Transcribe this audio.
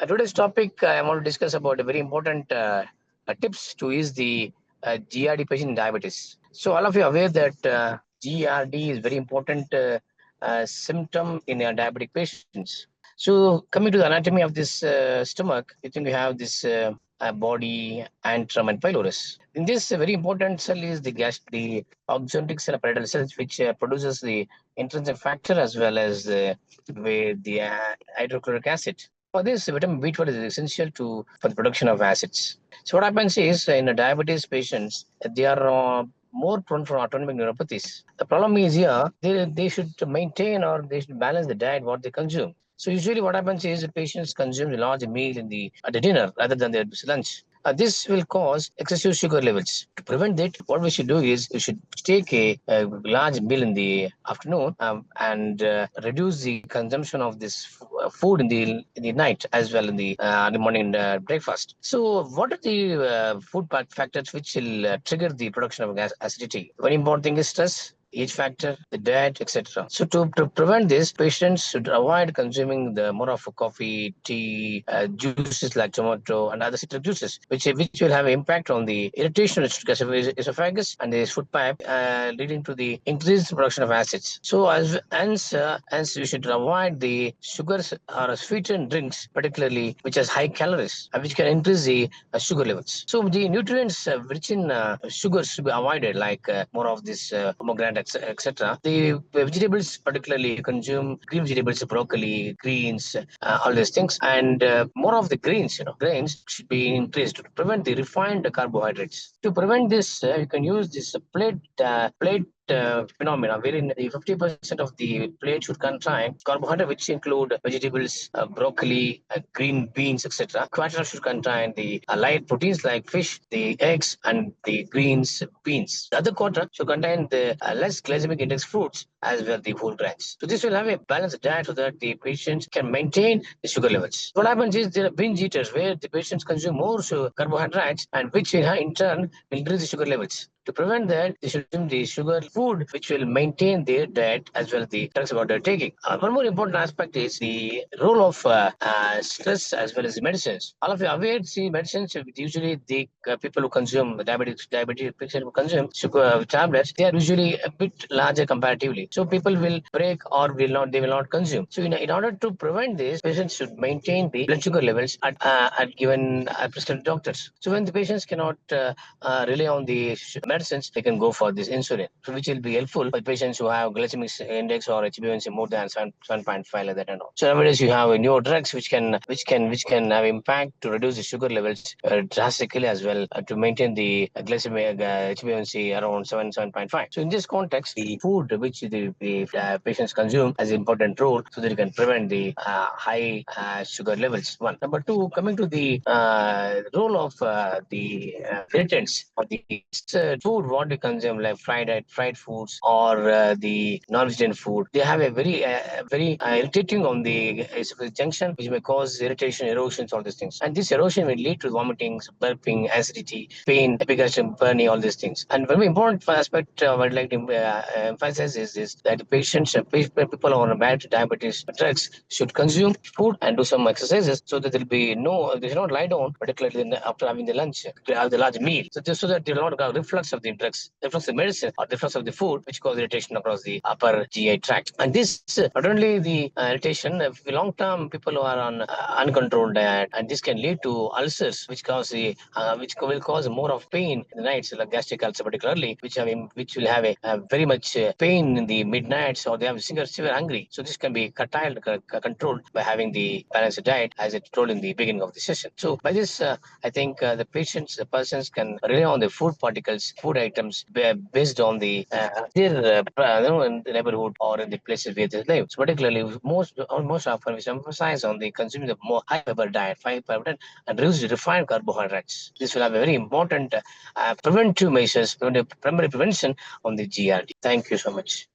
Today's topic, I want to discuss about a very important tips to ease the GRD patient in diabetes. So all of you are aware that GRD is very important symptom in diabetic patients. So coming to the anatomy of this stomach, I think we have this body, antrum, and pylorus. In this, very important cell is the oxyntic cell, parietal cells, which produces the intrinsic factor as well as the hydrochloric acid. For this, vitamin B12 is essential for the production of acids. So what happens is in diabetes patients, they are more prone for autonomic neuropathies. The problem is here, they should maintain or they should balance the diet what they consume. So usually what happens is the patients consume a large meal at the dinner rather than their lunch. This will cause excessive sugar levels. To prevent that, what we should do is we should take a large meal in the afternoon and reduce the consumption of this food in the night as well in the morning breakfast. So, what are the factors which will trigger the production of gas acidity? One important thing is stress, age factor, the diet, etc. So to prevent this, patients should avoid consuming the more of coffee, tea, juices like tomato and other citric juices, which will have impact on the irritation of the esophagus and the food pipe, leading to the increased production of acids. So hence we should avoid the sugars or sweetened drinks, particularly which has high calories, which can increase the sugar levels. So the nutrients rich in sugars should be avoided, like more of this pomegranate, etc. The vegetables, particularly consume green vegetables, broccoli, greens, all these things, and more of the grains should be increased to prevent the refined carbohydrates. To prevent this, you can use this plate phenomena, wherein the 50% of the plate should contain carbohydrate, which include vegetables, broccoli, green beans, etc. Quarter should contain the light proteins like fish, the eggs, and the greens, beans. The other quarter should contain the less glycemic index fruits as well the whole grains. So this will have a balanced diet so that the patients can maintain the sugar levels. What happens is there are binge eaters where the patients consume more carbohydrates and which in turn will increase the sugar levels. To prevent that, they should consume the sugar food which will maintain their diet as well as the drugs what they're taking. One more important aspect is the role of stress as well as the medicines. All of you are aware, see, medicines usually the people who consume diabetes patients who consume sugar tablets, they are usually a bit larger comparatively. So people will break or they will not consume. So in order to prevent this, patients should maintain the blood sugar levels at given prescribed doctors. So when the patients cannot rely on the medicines, they can go for this insulin, so which will be helpful for patients who have glycemic index or HbA1c more than 7.5 like that and all. So nowadays you have new drugs which can have impact to reduce the sugar levels drastically as well to maintain the glycemic HbA1c around 7.5. So in this context, the food which the patients consume has an important role so that you can prevent the high sugar levels. One. Number two, coming to the role of the irritants or the food what we consume like fried foods or the non-vegetarian food, they have a very irritating on the junction which may cause irritation, erosions, all these things. And this erosion will lead to vomiting, burping, acidity, pain, epigastric burning, all these things. And very important aspect I'd like to emphasize is that the patients, people on bad diabetes drugs should consume food and do some exercises so that they should not lie down, particularly after having the lunch, to have the large meal. So that there will not have reflux of the drugs, reflux of medicine, or reflux of the food, which cause irritation across the upper GI tract. And this not only the irritation, if long term people who are on uncontrolled diet, and this can lead to ulcers, which will cause more of pain in the nights, like gastric ulcer particularly, which will have a very much pain in the midnights, or they have severe hungry. So this can be controlled by having the balanced diet, as I told in the beginning of the session. So by this, I think the persons can rely on the food particles, food items based on in the neighborhood or in the places where they live. So particularly most often we emphasize on the consuming the more high fiber diet, and reduce the refined carbohydrates. This will have a very important preventive measures, primary prevention on the GRD. Thank you so much.